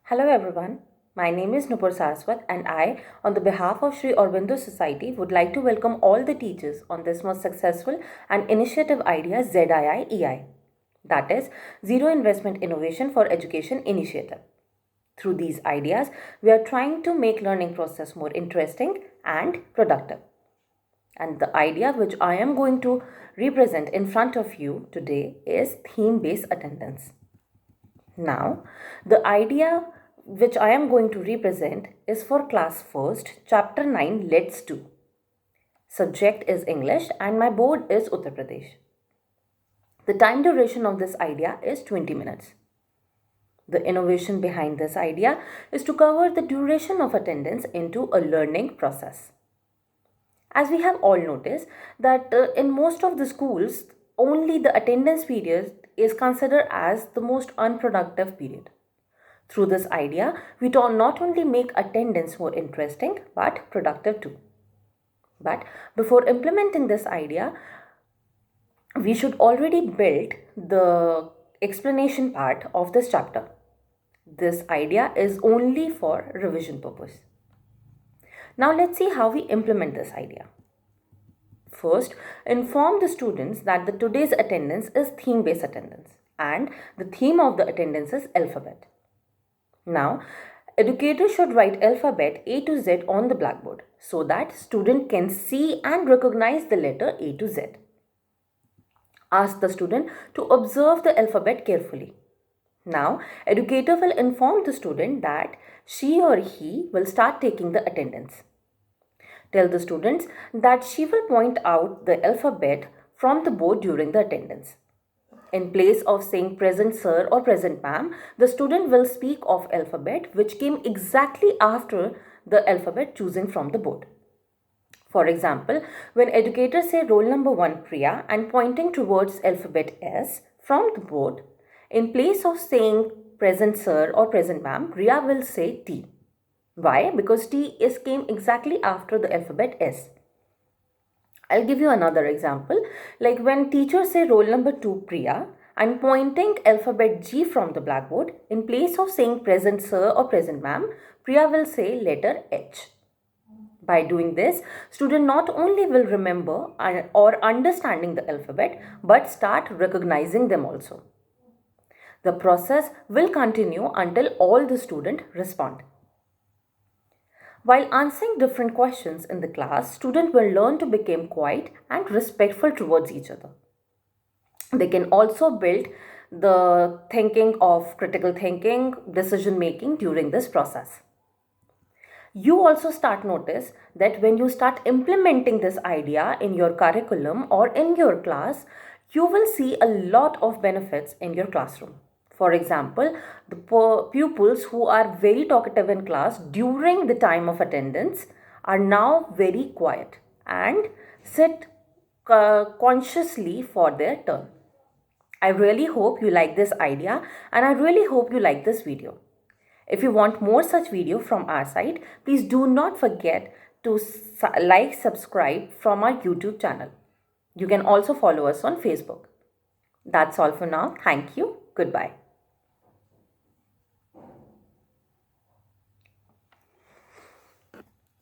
Hello everyone, my name is Nupur Saraswat and I, on the behalf of Sri Aurobindo Society, would like to welcome all the teachers on this most successful and initiative idea ZII-EI, that is Zero Investment Innovation for Education Initiative. Through these ideas, we are trying to make learning process more interesting and productive. And the idea which I am going to represent in front of you today is theme-based attendance. Now, the idea which I am going to represent is for class 1st, chapter 9, Let's Do. Subject is English and my board is Uttar Pradesh. The time duration of this idea is 20 minutes. The innovation behind this idea is to cover the duration of attendance into a learning process. As we have all noticed that in most of the schools, only the attendance period is considered as the most unproductive period. Through this idea, we not only make attendance more interesting but productive too. But before implementing this idea, we should already build the explanation part of this chapter. This idea is only for revision purpose. Now let's see how we implement this idea. First, inform the students that the today's attendance is theme-based attendance and the theme of the attendance is alphabet. Now, educators should write alphabet A to Z on the blackboard so that student can see and recognize the letter A to Z. Ask the student to observe the alphabet carefully. Now, educator will inform the student that she or he will start taking the attendance. Tell the students that she will point out the alphabet from the board during the attendance. In place of saying present sir or present ma'am, the student will speak of alphabet which came exactly after the alphabet chosen from the board. For example, when educators say roll number 1 Priya and pointing towards alphabet S from the board, in place of saying present sir or present ma'am, Priya will say T. Why? Because T came exactly after the alphabet S. I'll give you another example. Like when teachers say roll number 2 Priya and pointing alphabet G from the blackboard, in place of saying present sir or present ma'am, Priya will say letter H. By doing this, student not only will remember or understanding the alphabet but start recognizing them also. The process will continue until all the students respond. While answering different questions in the class, students will learn to become quiet and respectful towards each other. They can also build the thinking of critical thinking, decision making during this process. You also start notice that when you start implementing this idea in your curriculum or in your class, you will see a lot of benefits in your classroom. For example, the pupils who are very talkative in class during the time of attendance are now very quiet and sit consciously for their turn. I really hope you like this idea and I really hope you like this video. If you want more such video from our side, please do not forget to like, subscribe from our YouTube channel. You can also follow us on Facebook. That's all for now. Thank you. Goodbye.